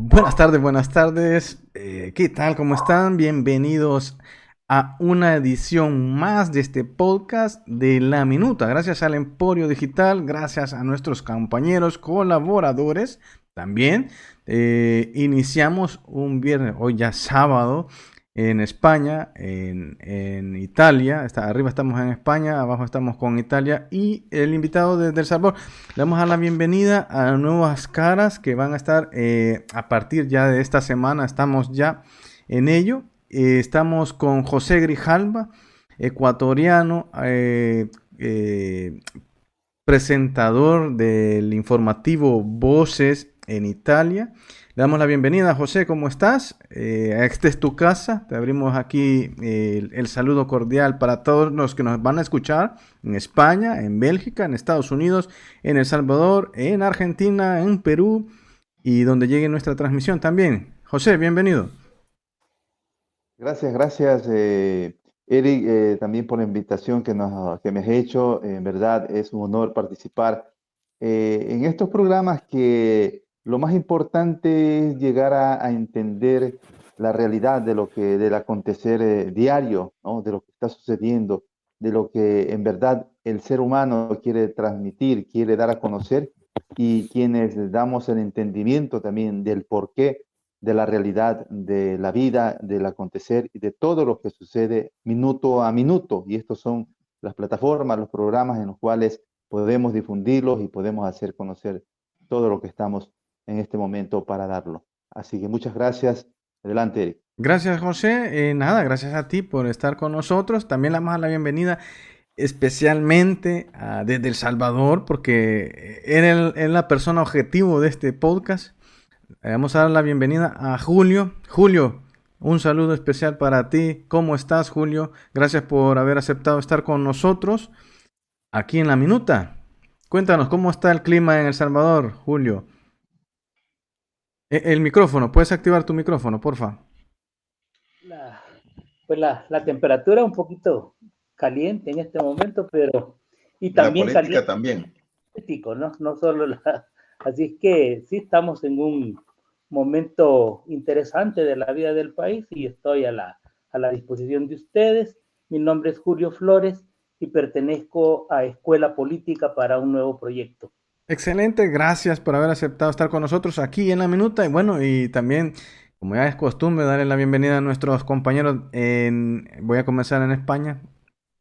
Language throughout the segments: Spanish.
Buenas tardes. ¿Qué tal? ¿Cómo están? Bienvenidos a una edición más de este podcast de La Minuta. Gracias al Emporio Digital, gracias a nuestros compañeros colaboradores. También iniciamos un viernes, hoy ya sábado, en España, en Italia. Arriba estamos en España, abajo estamos con Italia y el invitado desde El Salvador. Le vamos a dar la bienvenida a nuevas caras que van a estar a partir ya de esta semana. Estamos ya en ello. Estamos con José Grijalva, ecuatoriano, presentador del informativo Voces en Italia. Le damos la bienvenida, José, ¿cómo estás? Esta es tu casa, te abrimos aquí el saludo cordial para todos los que nos van a escuchar en España, en Bélgica, en Estados Unidos, en El Salvador, en Argentina, en Perú y donde llegue nuestra transmisión también. José, bienvenido. Gracias, Eric, también por la invitación que me has hecho. En verdad es un honor participar en estos programas que lo más importante es llegar a entender la realidad del acontecer diario, ¿no? De lo que está sucediendo, de lo que en verdad el ser humano quiere transmitir, quiere dar a conocer y quienes damos el entendimiento también del porqué de la realidad, de la vida, del acontecer y de todo lo que sucede minuto a minuto. Y estos son las plataformas, los programas en los cuales podemos difundirlos y podemos hacer conocer todo lo que estamos en este momento para darlo. Así que muchas gracias. Adelante, Eric. Gracias, José. Nada, gracias a ti por estar con nosotros. También le damos a la bienvenida especialmente desde El Salvador, porque eres la persona objetivo de este podcast. Vamos a dar la bienvenida a Julio. Julio, un saludo especial para ti. ¿Cómo estás, Julio? Gracias por haber aceptado estar con nosotros aquí en La Minuta. Cuéntanos, ¿cómo está el clima en El Salvador, Julio? El micrófono, ¿puedes activar tu micrófono, porfa? La, la temperatura un poquito caliente en este momento, pero y La también política caliente, también. político, ¿no? No solo así es que sí estamos en un momento interesante de la vida del país y estoy a la disposición de ustedes. Mi nombre es Julio Flores y pertenezco a Escuela Política para un nuevo proyecto. Excelente, gracias por haber aceptado estar con nosotros aquí en La Minuta. Y bueno, y también, como ya es costumbre, darle la bienvenida a nuestros compañeros voy a comenzar en España.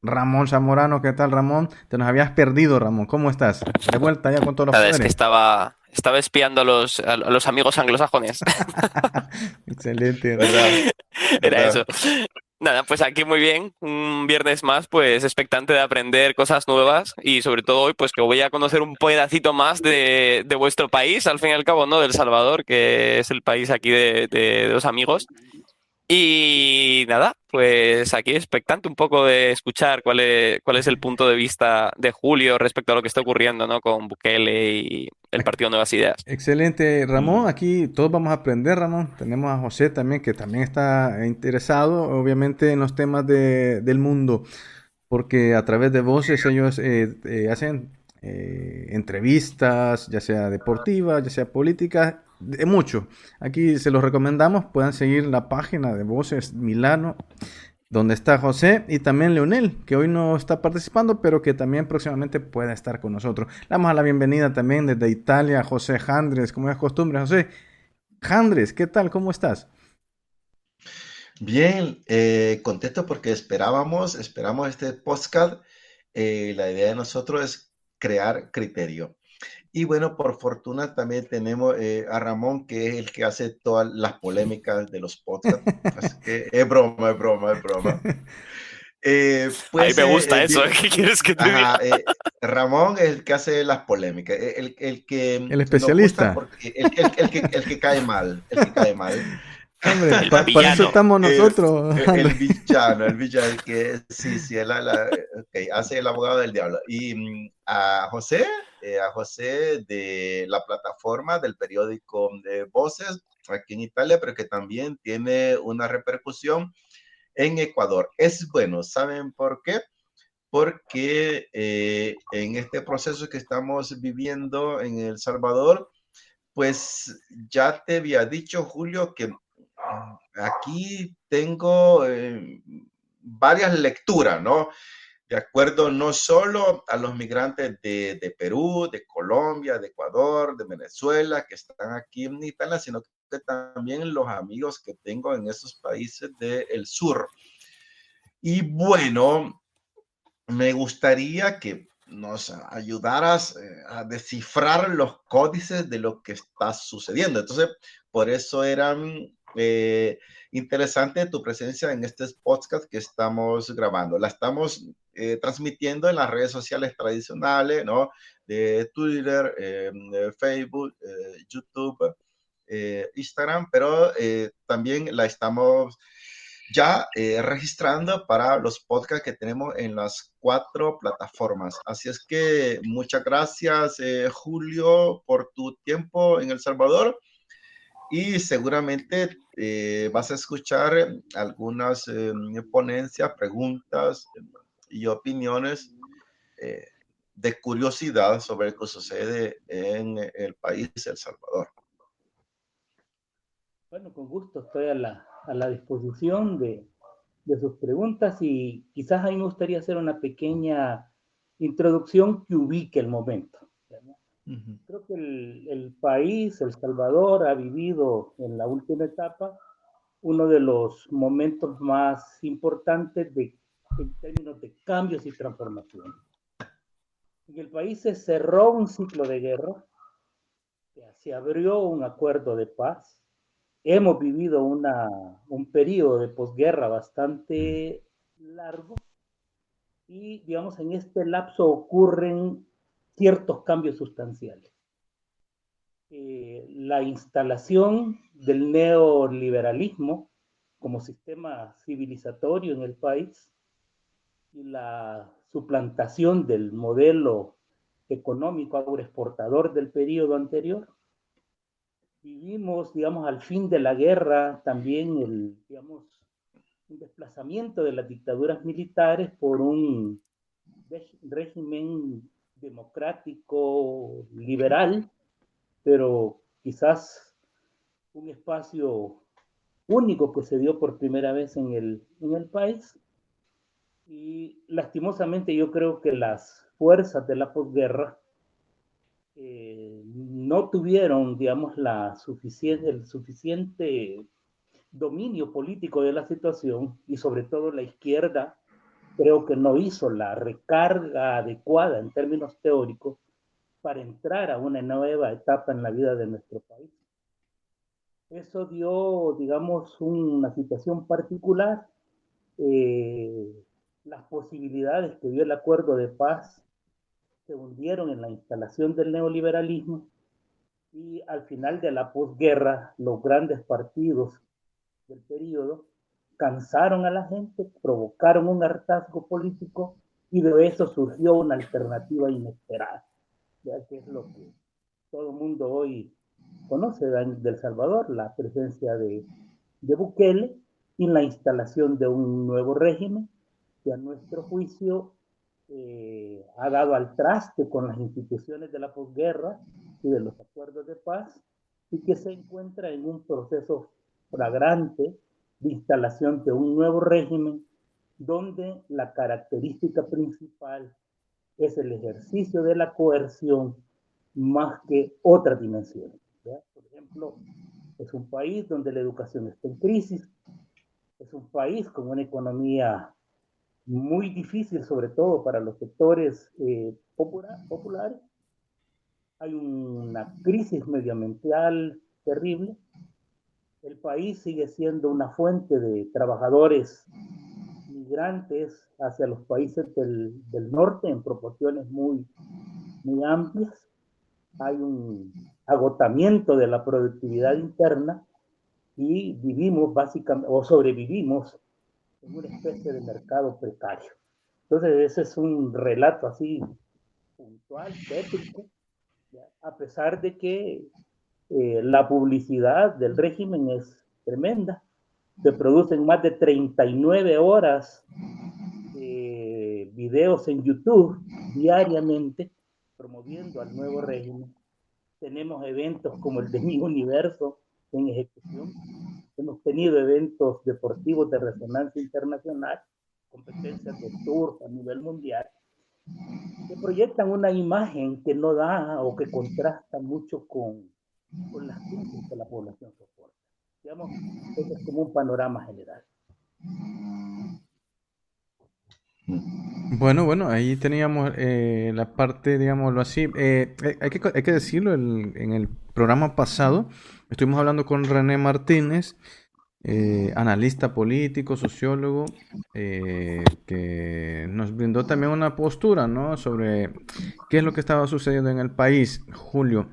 Ramón Zamorano, ¿qué tal, Ramón? Te nos habías perdido, Ramón. ¿Cómo estás? De vuelta ya con todos los Nada, es que poderes. estaba espiando a los amigos anglosajones. Excelente, ¿Verdad? Era ¿Verdad? eso. Nada, pues aquí muy bien. Un viernes más, pues expectante de aprender cosas nuevas y sobre todo hoy, pues que voy a conocer un pedacito más de vuestro país, al fin y al cabo, ¿no? De El Salvador, que es el país aquí de los amigos. Y nada, pues aquí expectante un poco de escuchar cuál es el punto de vista de Julio respecto a lo que está ocurriendo, ¿no? Con Bukele y el Partido Nuevas Ideas. excelente, Ramón. Mm. Aquí todos vamos a aprender, Ramón. Tenemos a José también, que también está interesado, obviamente, en los temas del mundo, porque a través de voces ellos hacen entrevistas, ya sea deportivas, ya sea políticas, de mucho. Aquí se los recomendamos, puedan seguir la página de Voces Milano, donde está José y también Leonel, que hoy no está participando, pero que también próximamente pueda estar con nosotros. Le damos a la bienvenida también desde Italia a José Jandres, como es costumbre. José Jandres, ¿qué tal? ¿Cómo estás? Bien, contento porque esperamos este podcast. La idea de nosotros es crear criterio. Y bueno, por fortuna también tenemos a Ramón, que es el que hace todas las polémicas de los podcasts. Así que es broma, es broma, es broma. A mí me gusta eso, ¿qué quieres que te diga? Ajá, Ramón es el que hace las polémicas, el que El nos gusta especialista. porque el que cae mal, el que cae mal. Hombre, El para eso villano. estamos nosotros, El Jandres. villano, el que sí, sí, ok, hace el abogado del diablo. Y a José de la plataforma del periódico de Voces aquí en Italia, pero que también tiene una repercusión en Ecuador. Es bueno, ¿saben por qué? Porque en este proceso que estamos viviendo en El Salvador, pues ya te había dicho, Julio, que aquí tengo varias lecturas, ¿no? De acuerdo no solo a los migrantes de Perú, de Colombia, de Ecuador, de Venezuela, que están aquí en Italia, sino que también los amigos que tengo en esos países del sur. Y bueno, me gustaría que nos ayudaras a descifrar los códices de lo que está sucediendo. Entonces, por eso era interesante tu presencia en este podcast que estamos grabando. La estamos transmitiendo en las redes sociales tradicionales, ¿no? De Twitter, de Facebook, YouTube, Instagram, pero también la estamos ya registrando para los podcasts que tenemos en las 4 plataformas. Así es que muchas gracias, Julio, por tu tiempo en El Salvador y seguramente vas a escuchar algunas ponencias, preguntas y opiniones de curiosidad sobre lo que sucede en el país El Salvador. Bueno, con gusto estoy a la disposición de sus preguntas y quizás a mí me gustaría hacer una pequeña introducción que ubique el momento. Uh-huh. Creo que el país, El Salvador, ha vivido en la última etapa uno de los momentos más importantes en términos de cambios y transformación. En el país se cerró un ciclo de guerra, se abrió un acuerdo de paz. Hemos vivido un periodo de posguerra bastante largo y, digamos, en este lapso ocurren ciertos cambios sustanciales. La instalación del neoliberalismo como sistema civilizatorio en el país y la suplantación del modelo económico agroexportador del periodo anterior. Vivimos, digamos, al fin de la guerra también digamos, un desplazamiento de las dictaduras militares por un régimen democrático, liberal, pero quizás un espacio único que se dio por primera vez en el país. Y lastimosamente yo creo que las fuerzas de la posguerra no tuvieron, digamos, el suficiente dominio político de la situación y sobre todo la izquierda creo que no hizo la recarga adecuada en términos teóricos para entrar a una nueva etapa en la vida de nuestro país. Eso dio, digamos, una situación particular. Las posibilidades que dio el acuerdo de paz se hundieron en la instalación del neoliberalismo y al final de la posguerra los grandes partidos del periodo cansaron a la gente, provocaron un hartazgo político y de eso surgió una alternativa inesperada, ya que es lo que todo el mundo hoy conoce de El Salvador, la presencia de Bukele y la instalación de un nuevo régimen que a nuestro juicio ha dado al traste con las instituciones de la posguerra y de los acuerdos de paz y que se encuentra en un proceso flagrante de instalación de un nuevo régimen donde la característica principal es el ejercicio de la coerción más que otras dimensiones. Por ejemplo, es un país donde la educación está en crisis, es un país con una economía muy difícil, sobre todo para los sectores populares. Hay una crisis medioambiental terrible. El país sigue siendo una fuente de trabajadores migrantes hacia los países del norte en proporciones muy amplias. Hay un agotamiento de la productividad interna y vivimos básicamente, o sobrevivimos en una especie de mercado precario. Entonces ese es un relato así puntual, tétrico, ¿ya? A pesar de que la publicidad del régimen es tremenda. Se producen más de 39 horas videos en YouTube diariamente promoviendo al nuevo régimen. tenemos eventos como el de Mi Universo en ejecución, hemos tenido eventos deportivos de resonancia internacional, competencias de surf a nivel mundial, que proyectan una imagen que no da o que contrasta mucho con las crisis que la población soporta. Digamos, eso es como un panorama general. Bueno, ahí teníamos la parte, digámoslo así. Hay que decirlo, en el programa pasado estuvimos hablando con René Martínez, analista político, sociólogo, que nos brindó también una postura, ¿no? Sobre qué es lo que estaba sucediendo en el país. Julio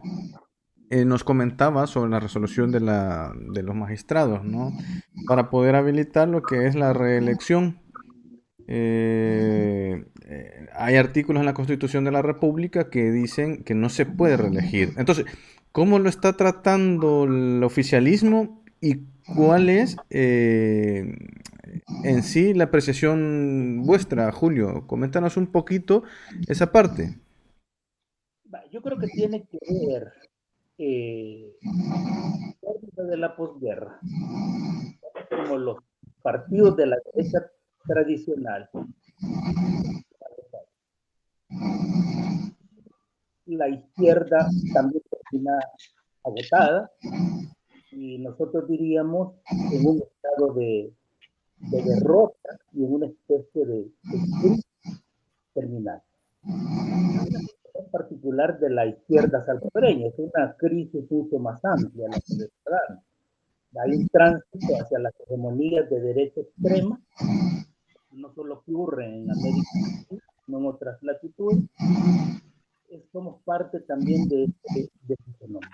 nos comentaba sobre la resolución de los magistrados, ¿no? Para poder habilitar lo que es la reelección. Hay artículos en la Constitución de la República que dicen que no se puede reelegir. Entonces, ¿cómo lo está tratando el oficialismo y cuál es en sí la apreciación vuestra, Julio? Coméntanos un poquito esa parte. Yo creo que tiene que ver de la posguerra, como los partidos de la derecha tradicional. La izquierda también termina agotada y nosotros diríamos en un estado de derrota y en una especie de crisis terminal. En particular de la izquierda salvadoreña, es una crisis mucho más amplia la que ciudadanos. Hay un tránsito hacia las hegemonías de derecha extrema, no solo ocurre en América Latina, sino en otras latitudes. Somos parte también de este fenómeno.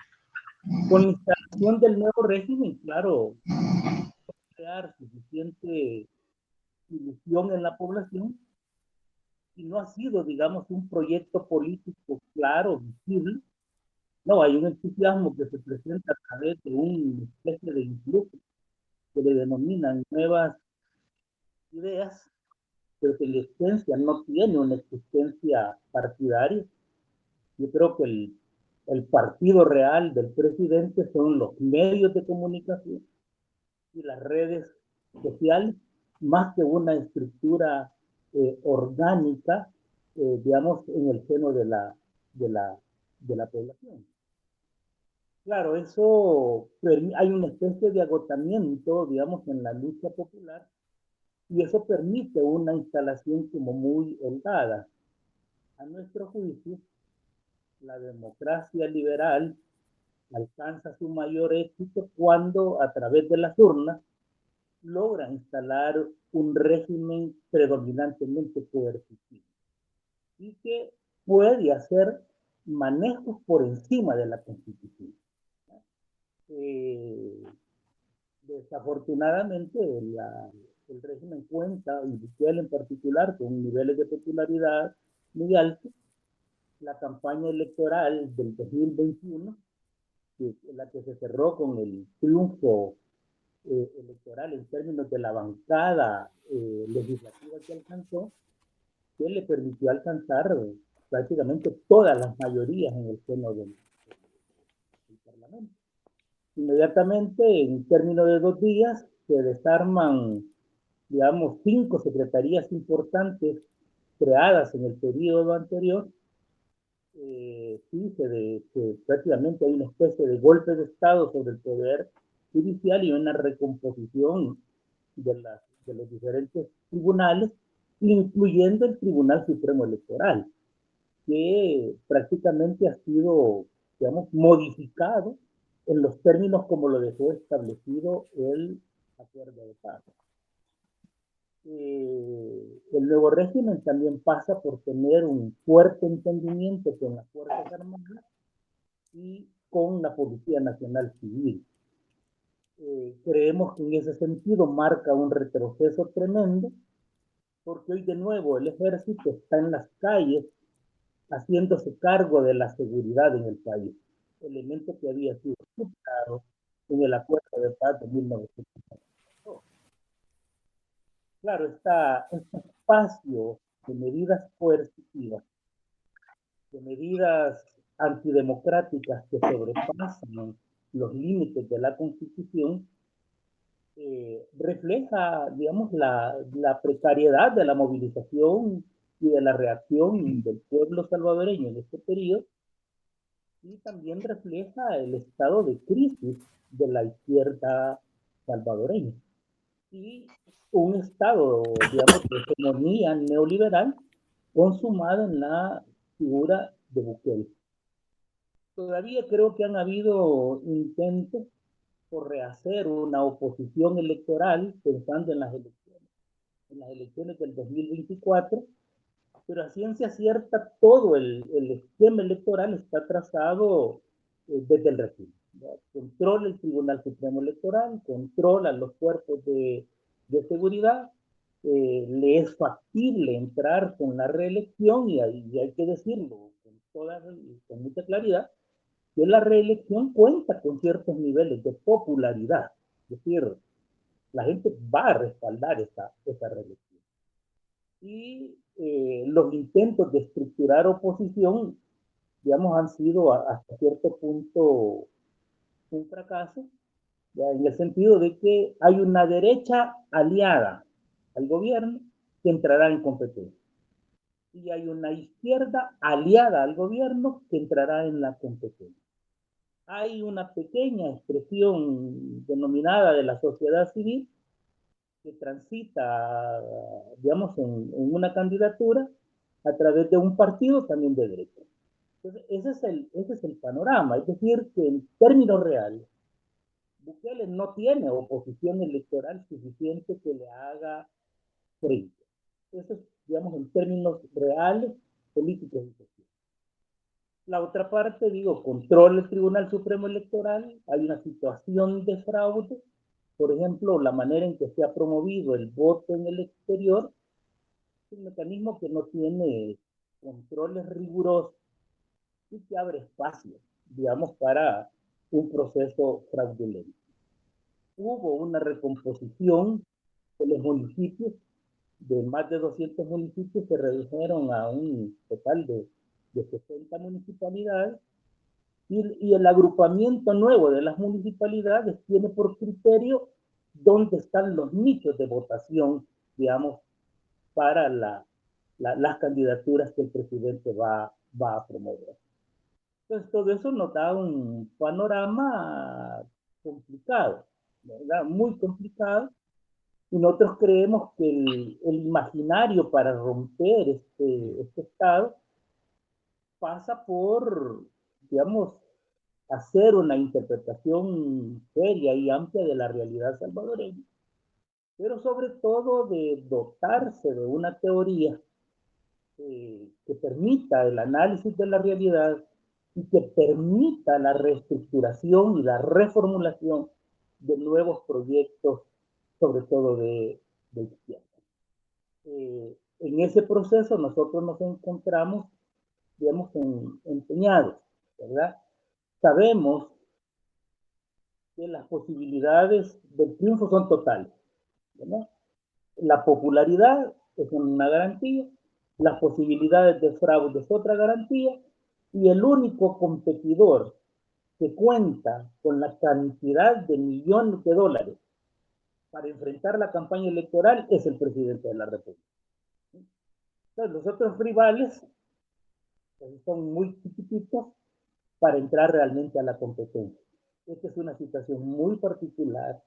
Con la instalación del nuevo régimen, claro, crear suficiente ilusión en la población y no ha sido, digamos, un proyecto político claro, visible. No, hay un entusiasmo que se presenta a través de una especie de influjo que le denominan nuevas ideas, pero que la esencia no tiene una existencia partidaria. Yo creo que el partido real del presidente son los medios de comunicación y las redes sociales, más que una estructura orgánica, digamos, en el seno de la población. Claro, eso hay una especie de agotamiento, digamos, en la lucha popular, y eso permite una instalación como muy holgada. A nuestro juicio, la democracia liberal alcanza su mayor éxito cuando, a través de las urnas, logra instalar un régimen predominantemente coercitivo y que puede hacer manejos por encima de la Constitución. Desafortunadamente, el régimen cuenta, y Bukele en particular, con niveles de popularidad muy altos. La campaña electoral del 2021, la que se cerró con el triunfo electoral en términos de la bancada legislativa que alcanzó, que le permitió alcanzar prácticamente todas las mayorías en el seno del Parlamento. Inmediatamente, en términos de 2 días, se desarman, digamos, 5 secretarías importantes creadas en el periodo anterior. Sí, prácticamente hay una especie de golpe de Estado sobre el poder judicial y una recomposición de los diferentes tribunales, incluyendo el Tribunal Supremo Electoral, que prácticamente ha sido, digamos, modificado en los términos como lo dejó establecido el acuerdo de paz. El nuevo régimen también pasa por tener un fuerte entendimiento con las Fuerzas Armadas y con la Policía Nacional Civil. Creemos que en ese sentido marca un retroceso tremendo, porque hoy de nuevo el ejército está en las calles haciéndose cargo de la seguridad en el país, elemento que había sido superado en el acuerdo de paz de 1992. Claro, este espacio de medidas coercitivas, de medidas antidemocráticas que sobrepasan los límites de la Constitución, refleja, digamos, la precariedad de la movilización y de la reacción del pueblo salvadoreño en este periodo, y también refleja el estado de crisis de la izquierda salvadoreña y un estado, digamos, de hegemonía neoliberal consumada en la figura de Bukele. Todavía creo que han habido intentos por rehacer una oposición electoral pensando en las elecciones del 2024, pero a ciencia cierta todo el esquema electoral está trazado desde el régimen. Controla el Tribunal Supremo Electoral, controla los cuerpos de seguridad, le es factible entrar con la reelección y hay que decirlo con mucha claridad, que la reelección cuenta con ciertos niveles de popularidad. Es decir, la gente va a respaldar esa reelección. Y los intentos de estructurar oposición, digamos, han sido hasta cierto punto un fracaso, ¿ya? En el sentido de que hay una derecha aliada al gobierno que entrará en competencia. Y hay una izquierda aliada al gobierno que entrará en la competencia. Hay una pequeña expresión denominada de la sociedad civil que transita, digamos, en una candidatura a través de un partido también de derecha. Entonces, ese es el panorama. Es decir, que en términos reales, Bukele no tiene oposición electoral suficiente que le haga frente. Eso es, digamos, en términos reales, políticos y sociales. La otra parte, digo, controla el Tribunal Supremo Electoral, hay una situación de fraude, por ejemplo, la manera en que se ha promovido el voto en el exterior, es un mecanismo que no tiene controles rigurosos y que abre espacio, digamos, para un proceso fraudulento. Hubo una recomposición de los municipios, de más de 200 municipios se redujeron a un total de 60 municipalidades, y el agrupamiento nuevo de las municipalidades tiene por criterio dónde están los nichos de votación, digamos, para las candidaturas que el presidente va a promover. Entonces, todo eso nos da un panorama complicado, ¿verdad? Muy complicado. Y nosotros creemos que el imaginario para romper este estado pasa por, digamos, hacer una interpretación seria y amplia de la realidad salvadoreña, pero sobre todo de dotarse de una teoría que permita el análisis de la realidad y que permita la reestructuración y la reformulación de nuevos proyectos, sobre todo de izquierda. En ese proceso nosotros nos encontramos, digamos, empeñados, ¿verdad? Sabemos que las posibilidades del triunfo son totales, ¿verdad? La popularidad es una garantía, las posibilidades de fraude es otra garantía, y el único competidor que cuenta con la cantidad de millones de dólares para enfrentar la campaña electoral es el presidente de la República. Entonces, los otros rivales pues, son muy chiquititos para entrar realmente a la competencia. Esta es una situación muy particular.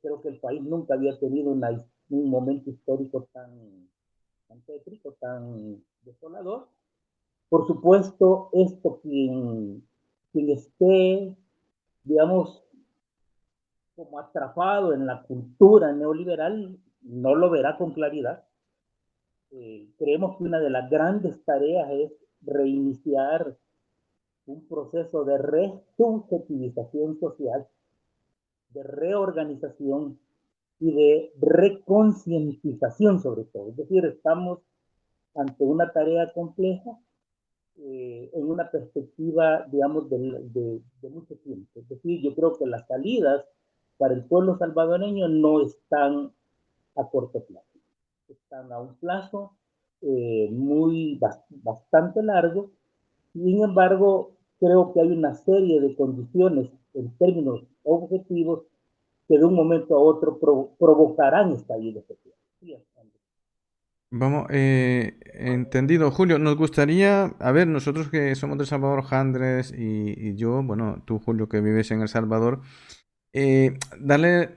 Creo que el país nunca había tenido un momento histórico tan tétrico, tan desolador. Por supuesto, esto quien esté, digamos, como atrapado en la cultura neoliberal, no lo verá con claridad. Creemos que una de las grandes tareas es reiniciar un proceso de resubjetivización social, de reorganización y de reconcientización sobre todo. Es decir, estamos ante una tarea compleja en una perspectiva, digamos, de mucho tiempo. Es decir, yo creo que las salidas para el pueblo salvadoreño no están a corto plazo, están a un plazo bastante largo, Sin embargo, creo que hay una serie de condiciones en términos objetivos que de un momento a otro provocarán estallidos sociales. Vamos, entendido, Julio. Nos gustaría, a ver, nosotros que somos de El Salvador, Andrés y yo, bueno, tú, Julio, que vives en El Salvador, darle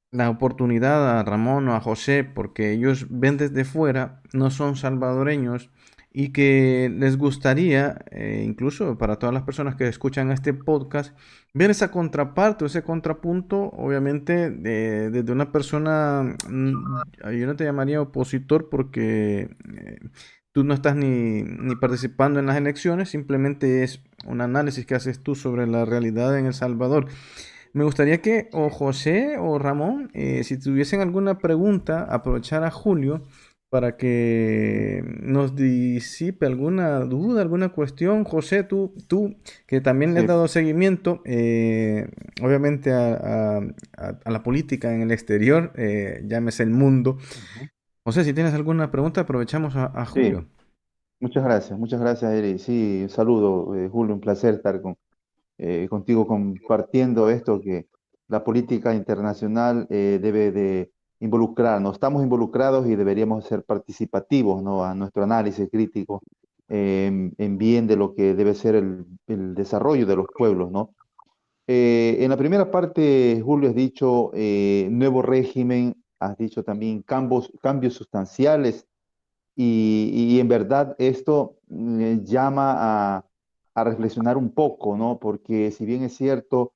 la oportunidad a Ramón o a José, porque ellos ven desde fuera, no son salvadoreños, y que les gustaría, incluso para todas las personas que escuchan este podcast, ver esa contraparte o ese contrapunto, obviamente, desde una persona, yo no te llamaría opositor porque tú no estás ni participando en las elecciones, simplemente es un análisis que haces tú sobre la realidad en El Salvador. Me gustaría que o José o Ramón, si tuviesen alguna pregunta, aprovechar a Julio para que nos disipe alguna duda, alguna cuestión. José, tú que también le has Sí, dado seguimiento, obviamente, a la política en el exterior, llámese el mundo. ujú. José, si tienes alguna pregunta, aprovechamos a Sí, Julio. muchas gracias, Eri. Sí, un saludo, Julio, un placer estar contigo compartiendo esto que la política internacional debe de involucrarnos. Estamos involucrados y deberíamos ser participativos, ¿no? A nuestro análisis crítico en bien de lo que debe ser el desarrollo de los pueblos, ¿no? En la primera parte, Julio, has dicho nuevo régimen, has dicho también cambios sustanciales y en verdad esto llama a reflexionar un poco, ¿no? Porque si bien es cierto,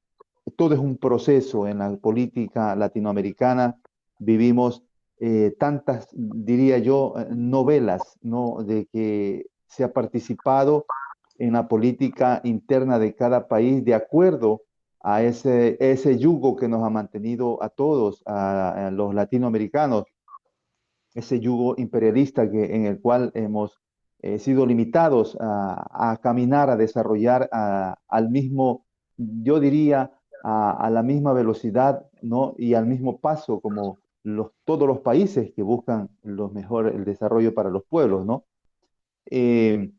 todo es un proceso en la política latinoamericana, vivimos tantas, diría yo, novelas, ¿no? De que se ha participado en la política interna de cada país de acuerdo a ese yugo que nos ha mantenido a todos, a los latinoamericanos, ese yugo imperialista en el cual hemos sido limitados a caminar, a desarrollar al mismo, yo diría, a la misma velocidad, ¿no? Y al mismo paso como todos los países que buscan el desarrollo para los pueblos, ¿no? Eh,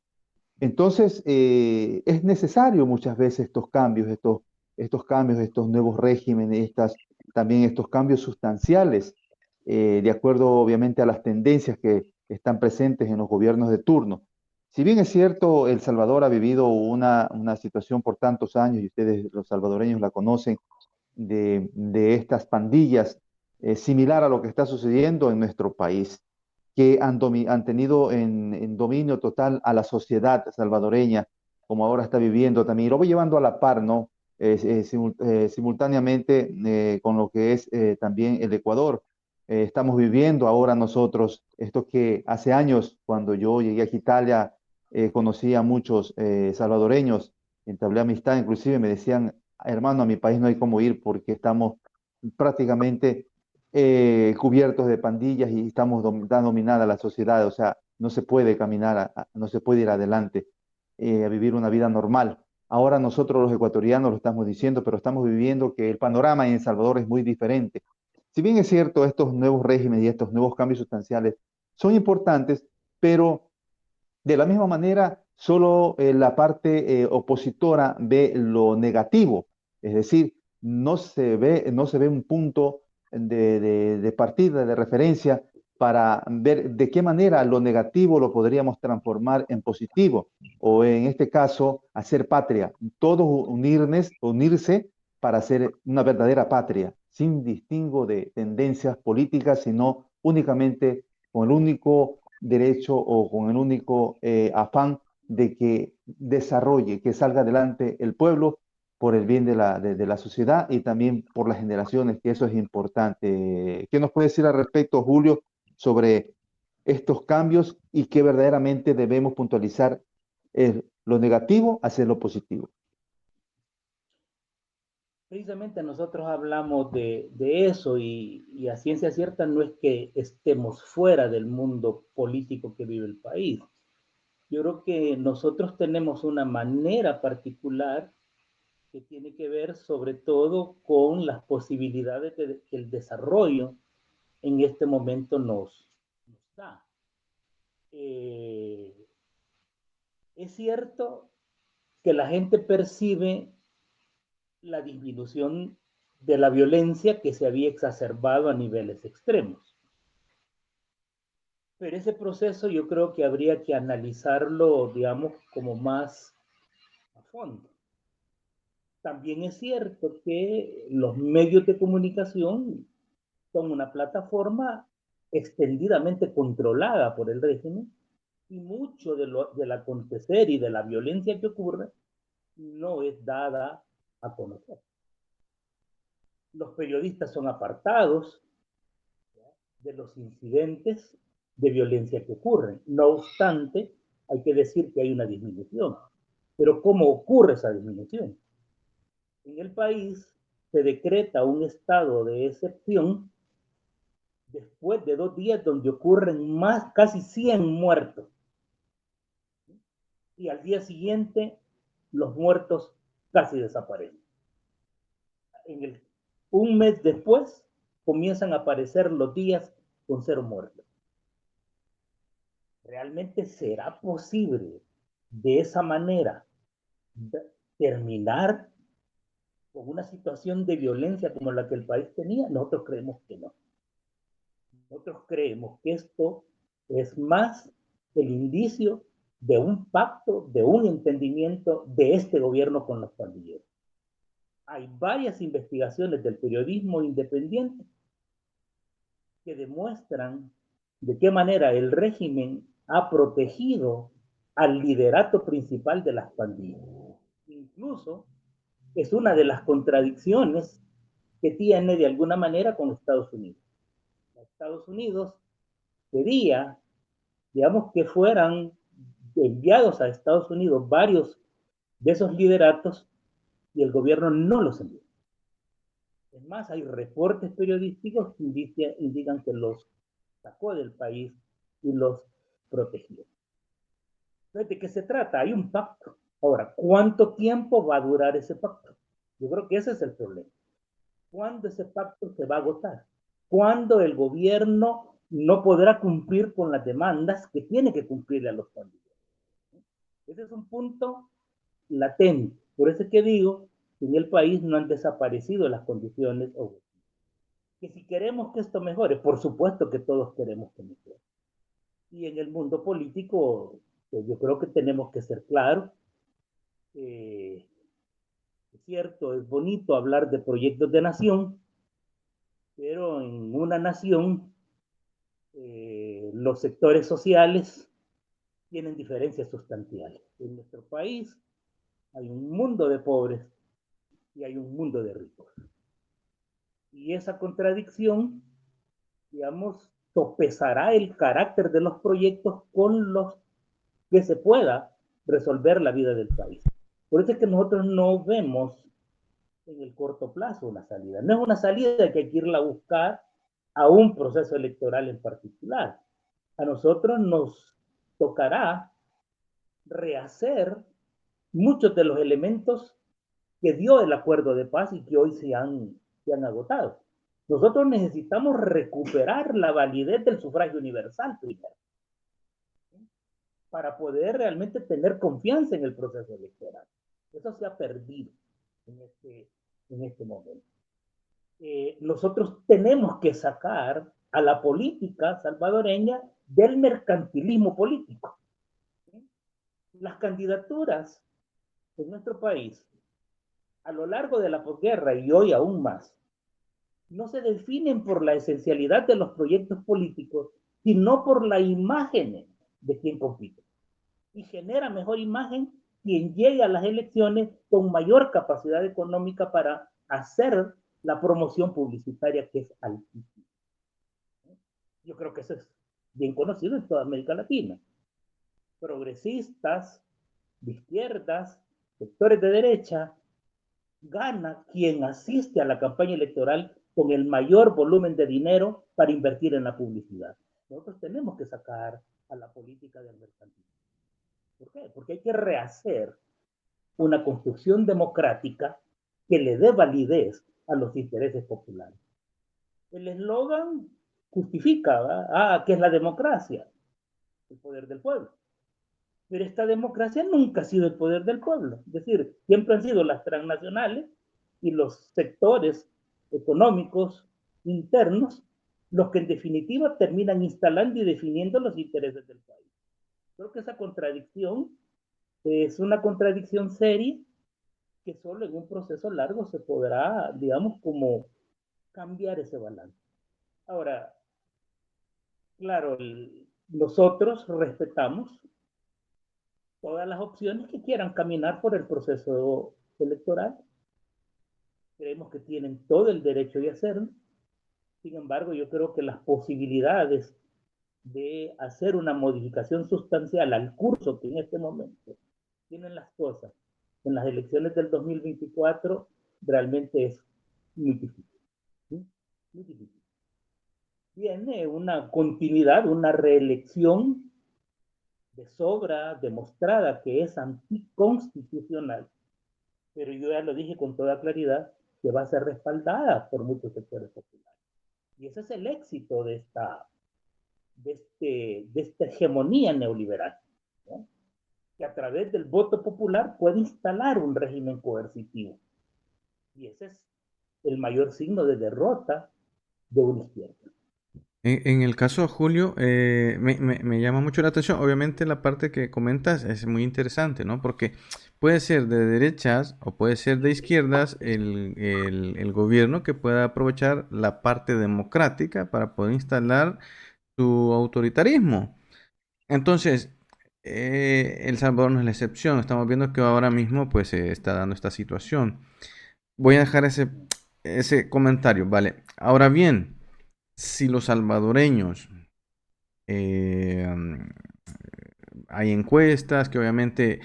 entonces, es necesario muchas veces estos cambios, estos nuevos regímenes, también estos cambios sustanciales, de acuerdo obviamente a las tendencias que están presentes en los gobiernos de turno. Si bien es cierto, El Salvador ha vivido una situación por tantos años, y ustedes los salvadoreños la conocen, de estas pandillas, similar a lo que está sucediendo en nuestro país, que han tenido en dominio total a la sociedad salvadoreña, como ahora está viviendo también. Y lo voy llevando a la par, ¿no? Simultáneamente con lo que es también el Ecuador. Estamos viviendo ahora nosotros, esto que hace años, cuando yo llegué a Italia, conocí a muchos salvadoreños, entablé amistad, inclusive me decían, hermano, a mi país no hay cómo ir porque estamos prácticamente cubiertos de pandillas y estamos dominada la sociedad, o sea, no se puede caminar, no se puede ir adelante a vivir una vida normal. Ahora nosotros los ecuatorianos lo estamos diciendo, pero estamos viviendo que el panorama en El Salvador es muy diferente. Si bien es cierto, estos nuevos regímenes y estos nuevos cambios sustanciales son importantes, pero de la misma manera, solo la parte opositora ve lo negativo, es decir, no se ve un punto de partida, de referencia, para ver de qué manera lo negativo lo podríamos transformar en positivo, o en este caso, hacer patria, todos unirse para hacer una verdadera patria, sin distingo de tendencias políticas, sino únicamente con el único derecho o con el único afán de que desarrolle, que salga adelante el pueblo por el bien de la sociedad y también por las generaciones, que eso es importante. ¿Qué nos puede decir al respecto, Julio, sobre estos cambios y que verdaderamente debemos puntualizar lo negativo hacia lo positivo? Precisamente nosotros hablamos de eso y a ciencia cierta no es que estemos fuera del mundo político que vive el país. Yo creo que nosotros tenemos una manera particular que tiene que ver sobre todo con las posibilidades que el desarrollo en este momento nos da. Eh, Es cierto que la gente percibe la disminución de la violencia que se había exacerbado a niveles extremos. Pero ese proceso yo creo que habría que analizarlo, digamos, como más a fondo. También es cierto que los medios de comunicación son una plataforma extendidamente controlada por el régimen y mucho del acontecer y de la violencia que ocurre no es dada a conocer. Los periodistas son apartados de los incidentes de violencia que ocurren. No obstante, hay que decir que hay una disminución. Pero ¿cómo ocurre esa disminución? En el país se decreta un estado de excepción después de 2 días donde ocurren más, casi 100 muertos. Y al día siguiente, los muertos casi desaparecen. Un mes después, comienzan a aparecer los días con 0 muertos. ¿Realmente será posible de esa manera terminar con una situación de violencia como la que el país tenía? Nosotros creemos que no. Nosotros creemos que esto es más el indicio de un pacto, de un entendimiento de este gobierno con los pandilleros. Hay varias investigaciones del periodismo independiente que demuestran de qué manera el régimen ha protegido al liderato principal de las pandillas. Incluso es una de las contradicciones que tiene de alguna manera con Estados Unidos. Estados Unidos pedía, digamos, que fueran enviados a Estados Unidos varios de esos lideratos y el gobierno no los envió. Es más, hay reportes periodísticos que indican que los sacó del país y los protegió. Entonces, ¿de qué se trata? Hay un pacto. Ahora, ¿cuánto tiempo va a durar ese pacto? Yo creo que ese es el problema. ¿Cuándo ese pacto se va a agotar? ¿Cuándo el gobierno no podrá cumplir con las demandas que tiene que cumplirle a los pandilleros? Ese es un punto latente. Por eso es que digo que en el país no han desaparecido las condiciones objetivas. Que si queremos que esto mejore, por supuesto que todos queremos que mejore. Y en el mundo político, pues yo creo que tenemos que ser claros. Es cierto, es bonito hablar de proyectos de nación, pero en una nación los sectores sociales tienen diferencias sustanciales. En nuestro país hay un mundo de pobres y hay un mundo de ricos. Y esa contradicción, digamos, sopesará el carácter de los proyectos con los que se pueda resolver la vida del país. Por eso es que nosotros no vemos en el corto plazo una salida. No es una salida que hay que irla a buscar a un proceso electoral en particular. A nosotros nos tocará rehacer muchos de los elementos que dio el acuerdo de paz y que hoy se han agotado. Nosotros necesitamos recuperar la validez del sufragio universal primero, para poder realmente tener confianza en el proceso electoral. Eso se ha perdido en este momento. Nosotros tenemos que sacar a la política salvadoreña del mercantilismo político. Las candidaturas en nuestro país, a lo largo de la posguerra y hoy aún más, no se definen por la esencialidad de los proyectos políticos, sino por la imagen de quien compite. Y genera mejor imagen quien llegue a las elecciones con mayor capacidad económica para hacer la promoción publicitaria, que es altísima. Yo creo que eso es bien conocido en toda América Latina. Progresistas, de izquierdas, sectores de derecha, gana quien asiste a la campaña electoral con el mayor volumen de dinero para invertir en la publicidad. Nosotros tenemos que sacar a la política del mercantilismo. ¿Por qué? Porque hay que rehacer una construcción democrática que le dé validez a los intereses populares. El eslogan justifica, ¿verdad? ¿Qué es la democracia? El poder del pueblo. Pero esta democracia nunca ha sido el poder del pueblo. Es decir, siempre han sido las transnacionales y los sectores económicos internos los que en definitiva terminan instalando y definiendo los intereses del país. Creo que esa contradicción es una contradicción seria que solo en un proceso largo se podrá, digamos, como cambiar ese balance. Ahora, claro, nosotros respetamos todas las opciones que quieran caminar por el proceso electoral. Creemos que tienen todo el derecho de hacerlo. Sin embargo, yo creo que las posibilidades de hacer una modificación sustancial al curso que en este momento tienen las cosas en las elecciones del 2024 realmente es muy difícil. ¿Sí? Muy difícil. Tiene una continuidad, una reelección de sobra demostrada que es anticonstitucional, pero yo ya lo dije con toda claridad, que va a ser respaldada por muchos sectores populares. Y ese es el éxito de esta hegemonía neoliberal, ¿no? Que a través del voto popular puede instalar un régimen coercitivo. Y ese es el mayor signo de derrota de una izquierda. En el caso de Julio, me llama mucho la atención. Obviamente la parte que comentas es muy interesante, ¿no? Porque puede ser de derechas o puede ser de izquierdas el gobierno que pueda aprovechar la parte democrática para poder instalar su autoritarismo. Entonces, El Salvador no es la excepción. Estamos viendo que ahora mismo pues se está dando esta situación. Voy a dejar ese comentario, ¿vale? Ahora bien, si los salvadoreños, eh, hay encuestas que obviamente,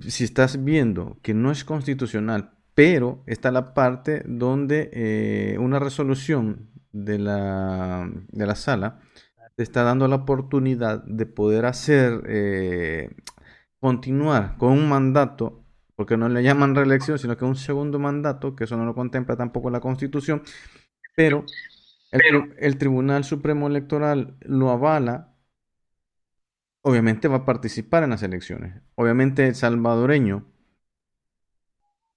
si estás viendo que no es constitucional, pero está la parte donde una resolución de la sala te está dando la oportunidad de poder continuar con un mandato, porque no le llaman reelección, sino que un segundo mandato, que eso no lo contempla tampoco la Constitución, pero el Tribunal Supremo Electoral lo avala, obviamente va a participar en las elecciones. Obviamente el salvadoreño,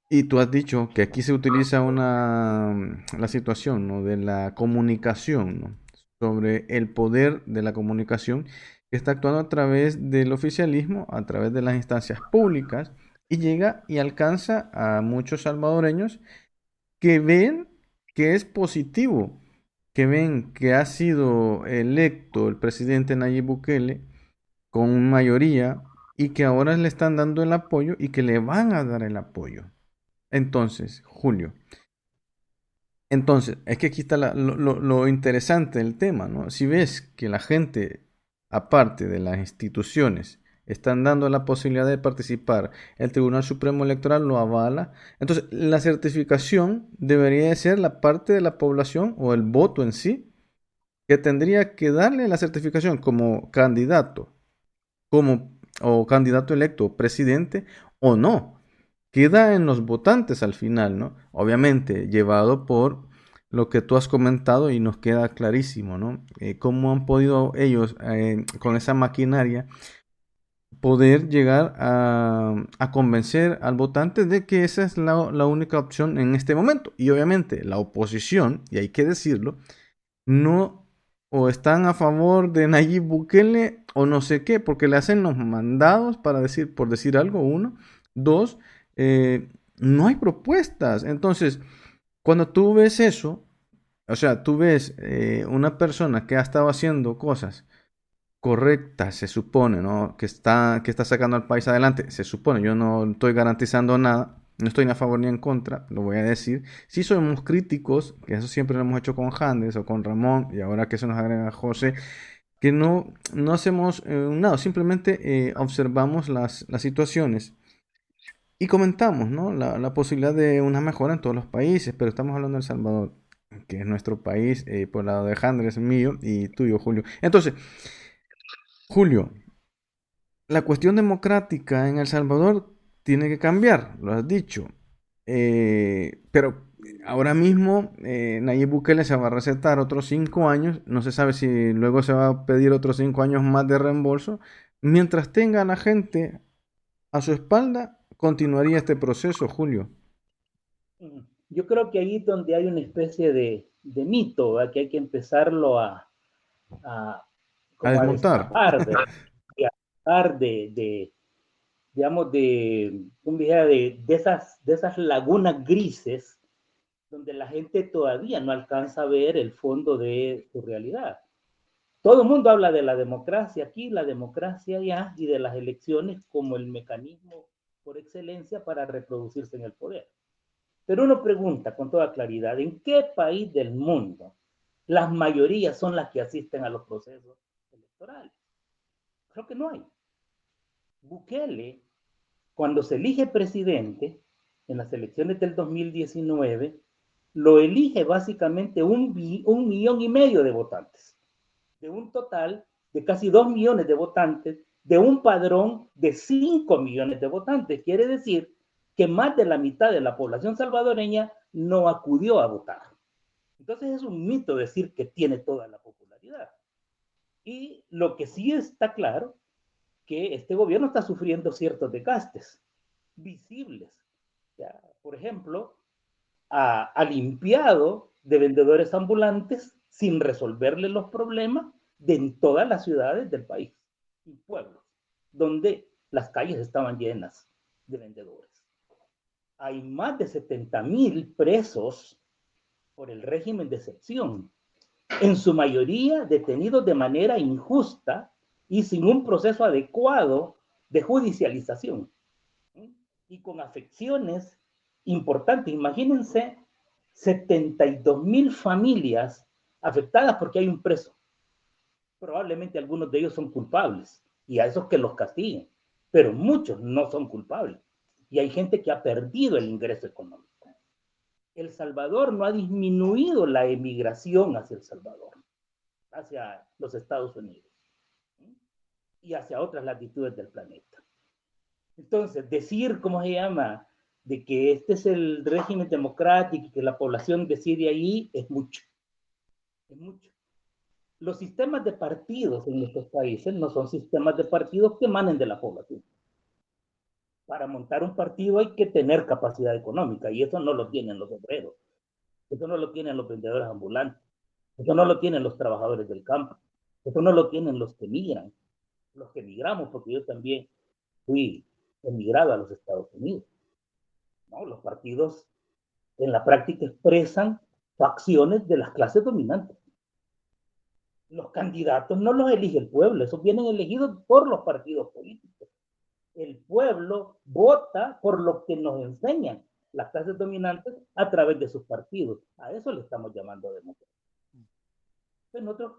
y tú has dicho que aquí se utiliza la situación, ¿no?, de la comunicación, ¿no?, sobre el poder de la comunicación que está actuando a través del oficialismo, a través de las instancias públicas, y llega y alcanza a muchos salvadoreños que ven que es positivo, que ven que ha sido electo el presidente Nayib Bukele con mayoría y que ahora le están dando el apoyo y que le van a dar el apoyo. Entonces, Julio, es que aquí está lo interesante del tema, ¿no? Si ves que la gente, aparte de las instituciones, están dando la posibilidad de participar, el Tribunal Supremo Electoral lo avala, entonces la certificación debería de ser la parte de la población o el voto en sí, que tendría que darle la certificación como candidato, o candidato electo, presidente o no. Queda en los votantes al final, ¿no? Obviamente llevado por lo que tú has comentado y nos queda clarísimo, ¿no? Cómo han podido ellos, con esa maquinaria, poder llegar a convencer al votante de que esa es la única opción en este momento. Y obviamente la oposición, y hay que decirlo, no, o están a favor de Nayib Bukele o no sé qué, porque le hacen los mandados para decir, por decir algo, uno. Dos, no hay propuestas. Entonces, cuando tú ves eso, o sea, tú ves una persona que ha estado haciendo cosas correctas, se supone, ¿no?, que está sacando al país adelante, se supone, yo no estoy garantizando nada, no estoy ni a favor ni en contra, lo voy a decir. Sí somos críticos, que eso siempre lo hemos hecho con Jandes o con Ramón, y ahora que se nos agrega José, que no hacemos nada, simplemente observamos las situaciones y comentamos, ¿no?, la posibilidad de una mejora en todos los países, pero estamos hablando de El Salvador, que es nuestro país, por el lado de Jandes, mío y tuyo, Julio. Entonces, Julio, la cuestión democrática en El Salvador tiene que cambiar, lo has dicho. Pero ahora mismo Nayib Bukele se va a recetar otros 5 años. No se sabe si luego se va a pedir otros 5 años más de reembolso. Mientras tenga a la gente a su espalda, continuaría este proceso, Julio. Yo creo que ahí es donde hay una especie de mito, ¿verdad? Que hay que empezarlo a, A como a desmontar. destapar, ¿verdad? Y a tratar digamos, ¿cómo dijera? De esas lagunas grises donde la gente todavía no alcanza a ver el fondo de su realidad. Todo el mundo habla de la democracia aquí, la democracia allá, y de las elecciones como el mecanismo por excelencia para reproducirse en el poder. Pero uno pregunta con toda claridad, ¿en qué país del mundo las mayorías son las que asisten a los procesos electorales? Creo que no hay. Bukele, cuando se elige presidente en las elecciones del 2019, lo elige básicamente 1,5 millones de votantes, de un total de casi 2 millones de votantes, de un padrón de 5 millones de votantes. Quiere decir que más de la mitad de la población salvadoreña no acudió a votar. Entonces es un mito decir que tiene toda la popularidad. Y lo que sí está claro, que este gobierno está sufriendo ciertos desgastes visibles. Ya, por ejemplo, ha limpiado de vendedores ambulantes sin resolverle los problemas de en todas las ciudades del país y pueblos, donde las calles estaban llenas de vendedores. Hay más de 70,000 presos por el régimen de excepción, en su mayoría detenidos de manera injusta y sin un proceso adecuado de judicialización, ¿sí? Y con afecciones importantes. Imagínense 72,000 familias afectadas porque hay un preso. Probablemente algunos de ellos son culpables y a esos que los castiguen, pero muchos no son culpables. Y hay gente que ha perdido el ingreso económico. El Salvador no ha disminuido la emigración hacia El Salvador, hacia los Estados Unidos, ¿sí? Y hacia otras latitudes del planeta. Entonces, decir, ¿cómo se llama?, de que este es el régimen democrático y que la población decide ahí, es mucho. Es mucho. Los sistemas de partidos en nuestros países no son sistemas de partidos que emanen de la población. Para montar un partido hay que tener capacidad económica y eso no lo tienen los obreros, eso no lo tienen los vendedores ambulantes, eso no lo tienen los trabajadores del campo, eso no lo tienen los que migran, los que migramos, porque yo también fui emigrado a los Estados Unidos, ¿no? Los partidos en la práctica expresan facciones de las clases dominantes. Los candidatos no los elige el pueblo, esos vienen elegidos por los partidos políticos. El pueblo vota por lo que nos enseñan las clases dominantes a través de sus partidos. A eso le estamos llamando democracia. Nosotros,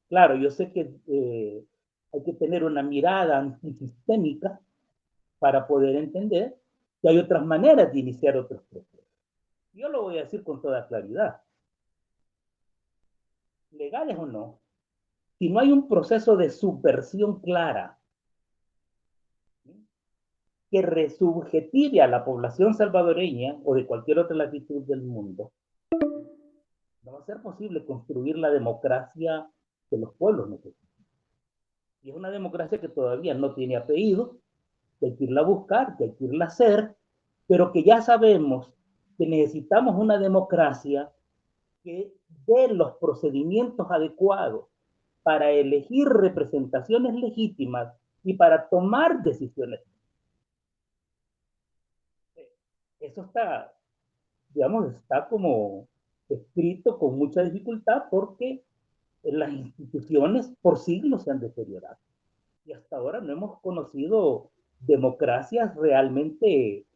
claro, yo sé que hay que tener una mirada antisistémica para poder entender que hay otras maneras de iniciar otros procesos. Yo lo voy a decir con toda claridad. Legales o no, si no hay un proceso de subversión clara, ¿sí?, que resubjetive a la población salvadoreña o de cualquier otra latitud del mundo, no va a ser posible construir la democracia que los pueblos necesitan. Y es una democracia que todavía no tiene apellido, que hay que irla a buscar, que hay que irla a hacer, pero que ya sabemos que necesitamos una democracia que dé los procedimientos adecuados para elegir representaciones legítimas y para tomar decisiones. Eso está, digamos, está como escrito con mucha dificultad porque las instituciones por siglos se han deteriorado. Y hasta ahora no hemos conocido democracias realmente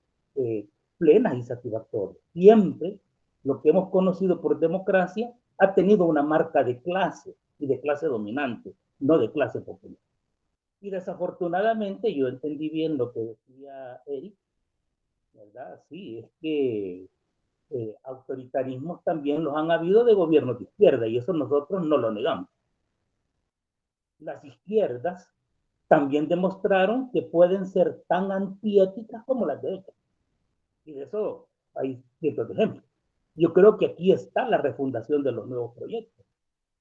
plenas y satisfactorias. Siempre lo que hemos conocido por democracia ha tenido una marca de clase y de clase dominante, no de clase popular. Y desafortunadamente yo entendí bien lo que decía Eric, ¿verdad? Sí, es que autoritarismos también los han habido de gobiernos de izquierda y eso nosotros no lo negamos. Las izquierdas también demostraron que pueden ser tan antiéticas como las derechas. Y de eso hay ciertos ejemplos. Yo creo que aquí está la refundación de los nuevos proyectos.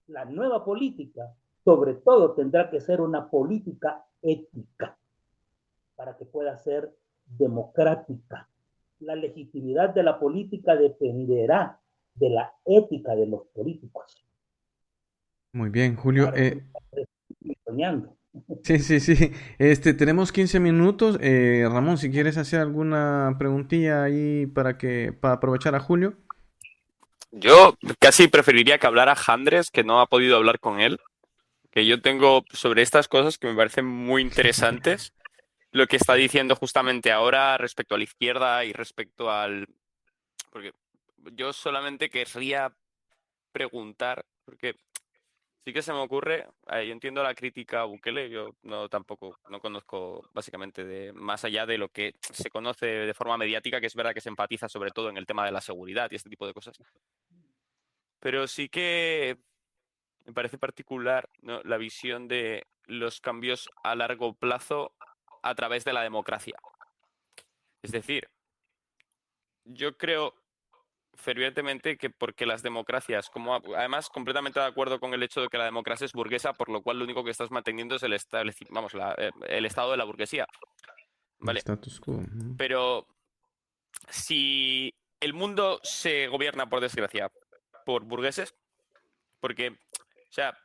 La nueva política sobre todo tendrá que ser una política ética para que pueda ser democrática. La legitimidad de la política dependerá de la ética de los políticos. Muy bien, Julio. Estoy soñando. Sí, sí, sí. Tenemos 15 minutos. Ramón, si quieres hacer alguna preguntilla ahí para aprovechar a Julio. Yo casi preferiría que hablara Jandres, que no ha podido hablar con él, que yo tengo sobre estas cosas que me parecen muy interesantes. Lo que está diciendo justamente ahora respecto a la izquierda y respecto al... Porque yo solamente querría preguntar, porque sí que se me ocurre, yo entiendo la crítica a Bukele, yo tampoco no conozco básicamente más allá de lo que se conoce de forma mediática, que es verdad que se empatiza sobre todo en el tema de la seguridad y este tipo de cosas. Pero sí que me parece particular, ¿no?, la visión de los cambios a largo plazo a través de la democracia. Es decir, yo creo fervientemente que porque las democracias, como además completamente de acuerdo con el hecho de que la democracia es burguesa, por lo cual lo único que estás manteniendo es el estado de la burguesía, El ¿vale? status quo. Ujú. Pero si el mundo se gobierna, por desgracia, por burgueses, porque, o sea,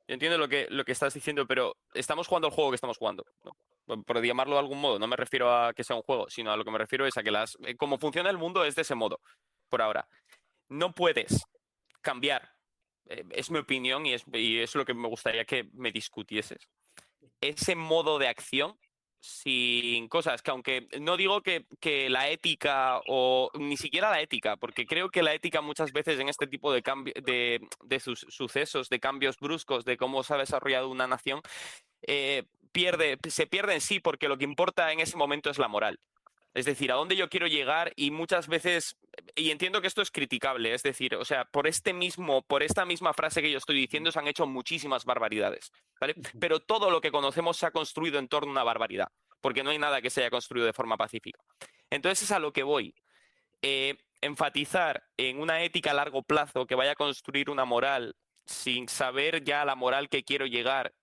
yo entiendo lo que estás diciendo, pero estamos jugando el juego que estamos jugando, ¿no? Por llamarlo de algún modo, no me refiero a que sea un juego, sino a lo que me refiero es a que como funciona el mundo es de ese modo, por ahora. No puedes cambiar, es mi opinión y es lo que me gustaría que me discutieses, ese modo de acción sin cosas que, aunque no digo que la ética o ni siquiera la ética, porque creo que la ética muchas veces en este tipo de sus sucesos, de cambios bruscos, de cómo se ha desarrollado una nación, se pierde en sí, porque lo que importa en ese momento es la moral. Es decir, a dónde yo quiero llegar, y muchas veces, y entiendo que esto es criticable, es decir, o sea, por esta misma frase que yo estoy diciendo se han hecho muchísimas barbaridades, ¿vale? Pero todo lo que conocemos se ha construido en torno a una barbaridad, porque no hay nada que se haya construido de forma pacífica. Entonces es a lo que voy. Enfatizar en una ética a largo plazo que vaya a construir una moral sin saber ya la moral que quiero llegar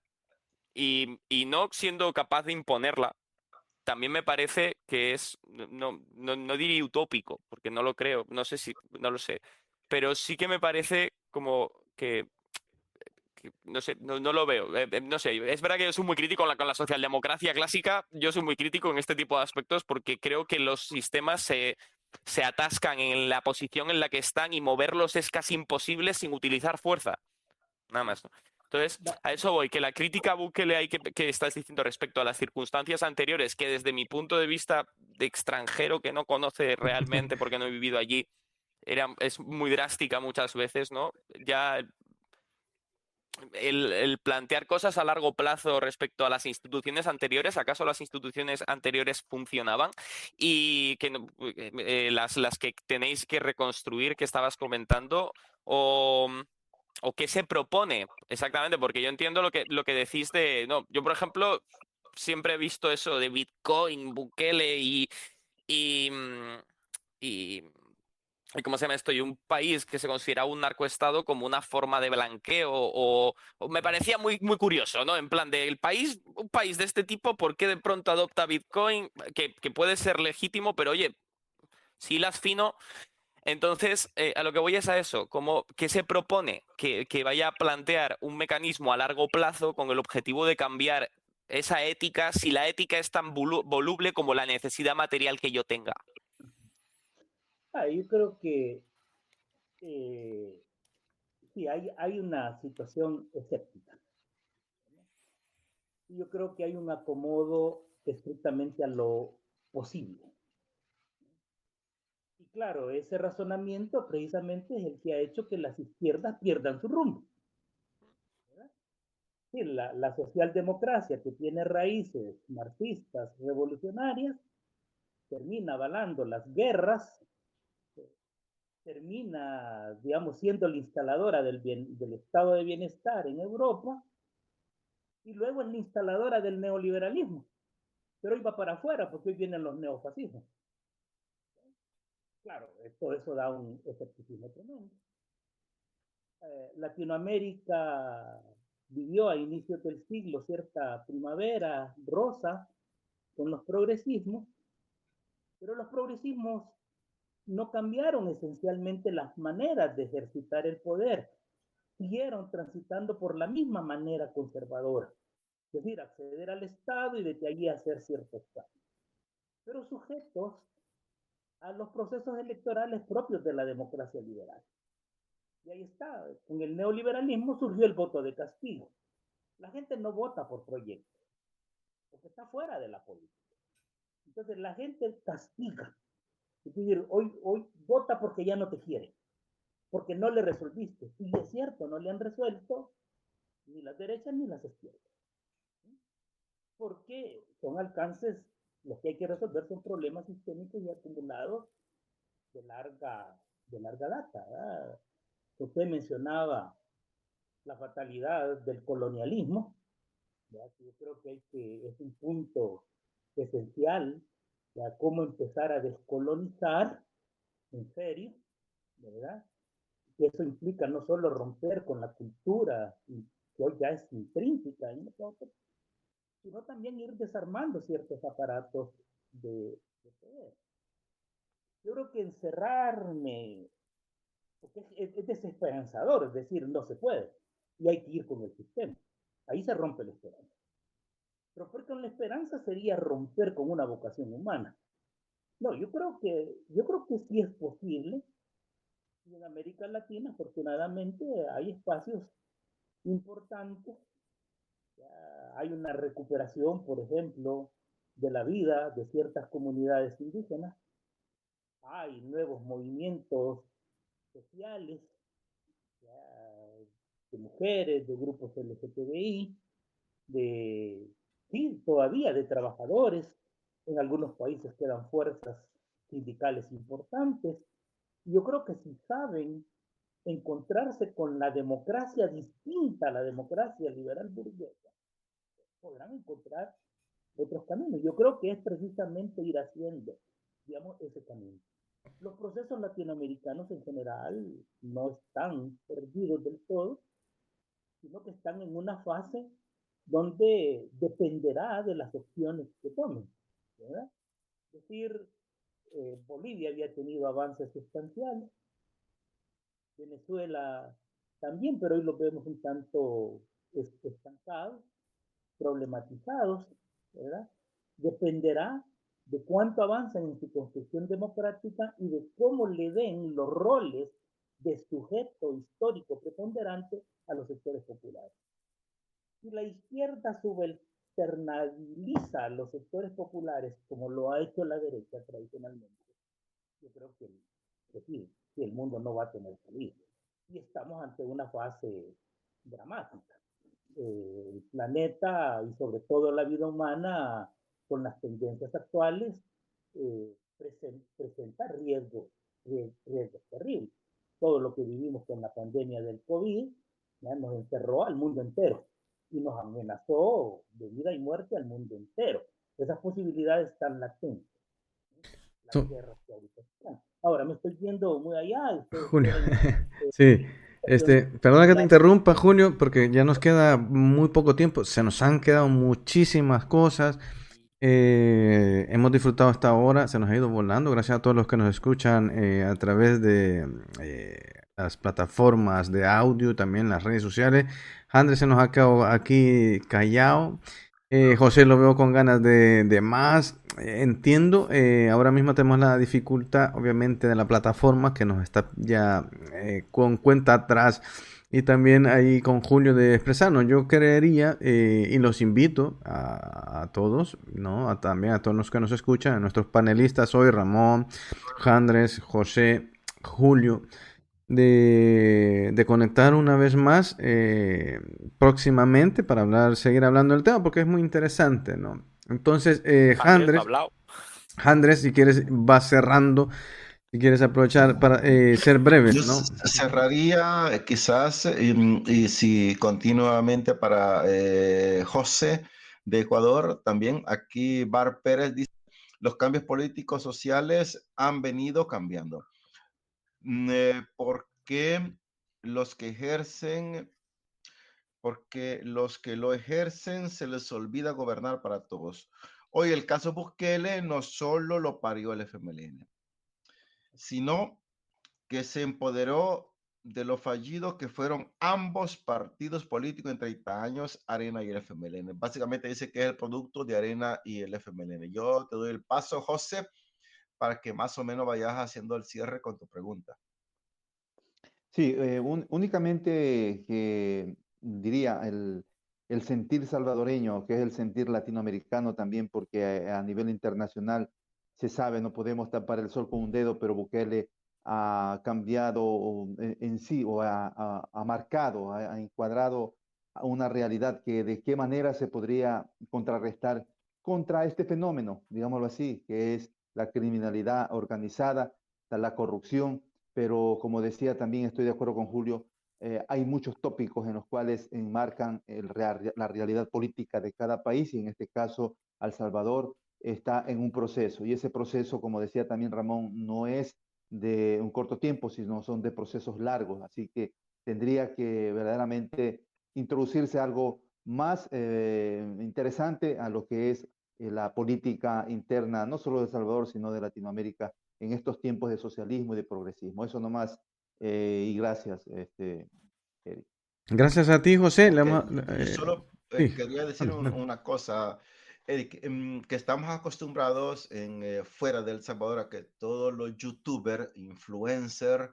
y no siendo capaz de imponerla, también me parece que es, no diría utópico, porque no lo creo, no lo sé, pero sí que me parece como que no sé, no lo veo, no sé, es verdad que yo soy muy crítico con la socialdemocracia clásica, yo soy muy crítico en este tipo de aspectos porque creo que los sistemas se atascan en la posición en la que están y moverlos es casi imposible sin utilizar fuerza, nada más, ¿no? Entonces, a eso voy, que la crítica a Bukele que estás diciendo respecto a las circunstancias anteriores, que desde mi punto de vista de extranjero que no conoce realmente porque no he vivido allí, es muy drástica muchas veces, ¿no? Ya el plantear cosas a largo plazo respecto a las instituciones anteriores, ¿acaso las instituciones anteriores funcionaban? Y que las que tenéis que reconstruir, que estabas comentando, o qué se propone exactamente, porque yo entiendo lo que decís de... No, yo, por ejemplo, siempre he visto eso de Bitcoin, Bukele y, mm, y ¿y cómo se llama esto? Y un país que se considera un narcoestado como una forma de blanqueo o me parecía muy, muy curioso, ¿no? En plan de un país de este tipo, ¿por qué de pronto adopta Bitcoin? Que puede ser legítimo, pero oye, si las fino. Entonces, a lo que voy es a eso, como que se propone que vaya a plantear un mecanismo a largo plazo con el objetivo de cambiar esa ética, si la ética es tan voluble como la necesidad material que yo tenga. Yo creo que eh, sí, hay una situación escéptica. Yo creo que hay un acomodo estrictamente a lo posible. Y claro, ese razonamiento precisamente es el que ha hecho que las izquierdas pierdan su rumbo. ¿Verdad? Sí, la socialdemocracia que tiene raíces marxistas, revolucionarias, termina avalando las guerras, termina, digamos, siendo la instaladora del estado de bienestar en Europa y luego es la instaladora del neoliberalismo. Pero hoy va para afuera porque hoy vienen los neofascismos. Claro, todo eso da un escepticismo tremendo. Latinoamérica vivió a inicios del siglo cierta primavera rosa con los progresismos, pero los progresismos no cambiaron esencialmente las maneras de ejercitar el poder, siguieron transitando por la misma manera conservadora, es decir, acceder al Estado y desde allí hacer ciertos cambios, pero sujetos a los procesos electorales propios de la democracia liberal. Y ahí está, con el neoliberalismo surgió el voto de castigo. La gente no vota por proyectos, porque está fuera de la política. Entonces la gente castiga. Es decir, hoy vota porque ya no te quiere, porque no le resolviste. Y es cierto, no le han resuelto ni las derechas ni las izquierdas. Porque son alcances, los que hay que resolver son problemas sistémicos y acumulados de larga data. ¿Verdad? Usted mencionaba la fatalidad del colonialismo. ¿Verdad? Yo creo que es un punto esencial, ¿verdad? Cómo empezar a descolonizar en serio, ¿verdad? Y eso implica no solo romper con la cultura que hoy ya es intrínseca en nosotros, sino también ir desarmando ciertos aparatos de poder. Yo creo que encerrarme, porque es desesperanzador, es decir, no se puede, y hay que ir con el sistema. Ahí se rompe la esperanza. Romper con la esperanza sería romper con una vocación humana. No, yo creo que sí es posible. Y en América Latina, afortunadamente, hay espacios importantes. Hay una recuperación, por ejemplo, de la vida de ciertas comunidades indígenas. Hay nuevos movimientos sociales, de mujeres, de grupos LGTBI, sí, todavía de trabajadores. En algunos países quedan fuerzas sindicales importantes. Yo creo que si saben encontrarse con la democracia distinta a la democracia liberal burguesa, podrán encontrar otros caminos. Yo creo que es precisamente ir haciendo, digamos, ese camino. Los procesos latinoamericanos en general no están perdidos del todo, sino que están en una fase donde dependerá de las opciones que tomen, ¿verdad? Es decir, Bolivia había tenido avances sustanciales, Venezuela también, pero hoy los vemos un tanto estancados, problematizados, ¿verdad? Dependerá de cuánto avanzan en su construcción democrática y de cómo le den los roles de sujeto histórico preponderante a los sectores populares. Si la izquierda subalterniza a los sectores populares, como lo ha hecho la derecha tradicionalmente, yo creo que sí, que el mundo no va a tener salida. Y estamos ante una fase dramática. El planeta y sobre todo la vida humana, con las tendencias actuales, presenta riesgos terribles. Todo lo que vivimos con la pandemia del COVID ya nos encerró al mundo entero y nos amenazó de vida y muerte al mundo entero. Esas posibilidades están latentes. Las guerras que ahorita están. Ahora me estoy yendo muy allá. Julio, sí. Perdona que te interrumpa, Julio, porque ya nos queda muy poco tiempo. Se nos han quedado muchísimas cosas. Hemos disfrutado esta hora, se nos ha ido volando. Gracias a todos los que nos escuchan a través de las plataformas de audio, también las redes sociales. Andrés se nos ha quedado aquí callado. José lo veo con ganas de más. Entiendo, ahora mismo tenemos la dificultad, obviamente, de la plataforma que nos está ya con cuenta atrás y también ahí con Julio de expresarnos. Yo creería, y los invito a todos, ¿no? También a todos los que nos escuchan, a nuestros panelistas hoy, Ramón, Andrés, José, Julio, de conectar una vez más próximamente para seguir hablando del tema, porque es muy interesante, ¿no? Entonces, Andrés, si quieres, va cerrando, si quieres aprovechar para ser breves, ¿no? Cerraría quizás, y si continuamente para José de Ecuador, también aquí Bar Pérez dice, los cambios políticos sociales han venido cambiando. ¿Por qué los que ejercen porque los que lo ejercen se les olvida gobernar para todos. Hoy el caso Bukele no solo lo parió el FMLN, sino que se empoderó de lo fallido que fueron ambos partidos políticos en 30 años, Arena y el FMLN. Básicamente dice que es el producto de Arena y el FMLN. Yo te doy el paso, José, para que más o menos vayas haciendo el cierre con tu pregunta. Sí, únicamente que diría el sentir salvadoreño, que es el sentir latinoamericano también, porque a nivel internacional se sabe, no podemos tapar el sol con un dedo, pero Bukele ha cambiado en sí o ha marcado, ha encuadrado a una realidad que de qué manera se podría contrarrestar contra este fenómeno, digámoslo así, que es la criminalidad organizada, la corrupción, pero como decía, también estoy de acuerdo con Julio, hay muchos tópicos en los cuales enmarcan la realidad política de cada país y en este caso El Salvador está en un proceso y ese proceso, como decía también Ramón, no es de un corto tiempo, sino son de procesos largos, así que tendría que verdaderamente introducirse algo más interesante a lo que es la política interna, no solo de El Salvador, sino de Latinoamérica en estos tiempos de socialismo y de progresismo. Eso nomás, y gracias, Eric. Gracias a ti, José. Okay. Yo solo sí. quería decir una cosa, Eric, que estamos acostumbrados fuera de El Salvador a que todos los youtubers, influencers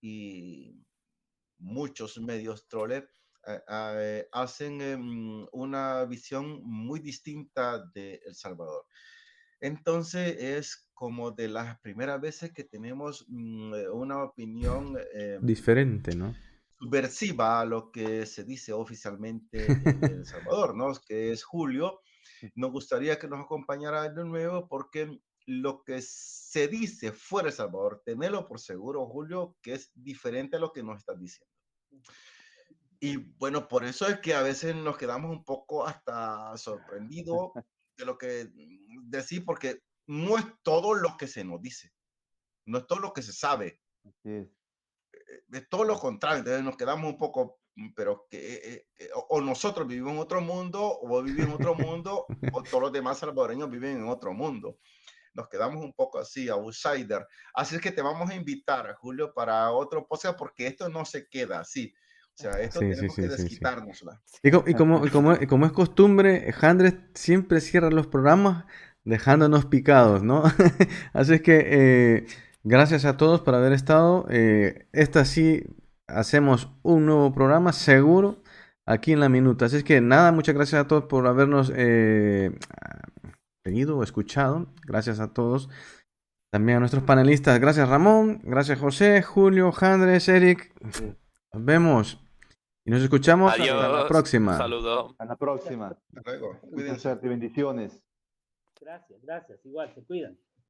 y muchos medios troles hacen una visión muy distinta de El Salvador. Entonces es como de las primeras veces que tenemos una opinión diferente, ¿no? subversiva a lo que se dice oficialmente en El Salvador, ¿no? Que es Julio. Nos gustaría que nos acompañara de nuevo porque lo que se dice fuera de El Salvador, tenerlo por seguro, Julio, que es diferente a lo que nos estás diciendo. Y bueno, por eso es que a veces nos quedamos un poco hasta sorprendidos de lo que decís, porque no es todo lo que se nos dice, no es todo lo que se sabe, Sí. es todo lo contrario. Entonces nos quedamos un poco, pero o nosotros vivimos en otro mundo, o vos vivís en otro mundo, o todos los demás salvadoreños viven en otro mundo. Nos quedamos un poco así, outsider. Así es que te vamos a invitar, Julio, para otro podcast, porque esto no se queda así. O sea, esto tenemos que desquitárnosla. Y como es costumbre, Handres siempre cierra los programas dejándonos picados, ¿no? Así es que gracias a todos por haber estado. Esta sí hacemos un nuevo programa seguro aquí en La Minuta. Así es que nada, muchas gracias a todos por habernos seguido o escuchado. Gracias a todos. También a nuestros panelistas. Gracias Ramón, gracias José, Julio, Handres, Eric. Nos vemos. Y nos escuchamos. Adiós. Hasta la próxima. Un saludo. Hasta la próxima. Hasta luego. Cuídense. Bendiciones. Gracias, igual, se cuidan.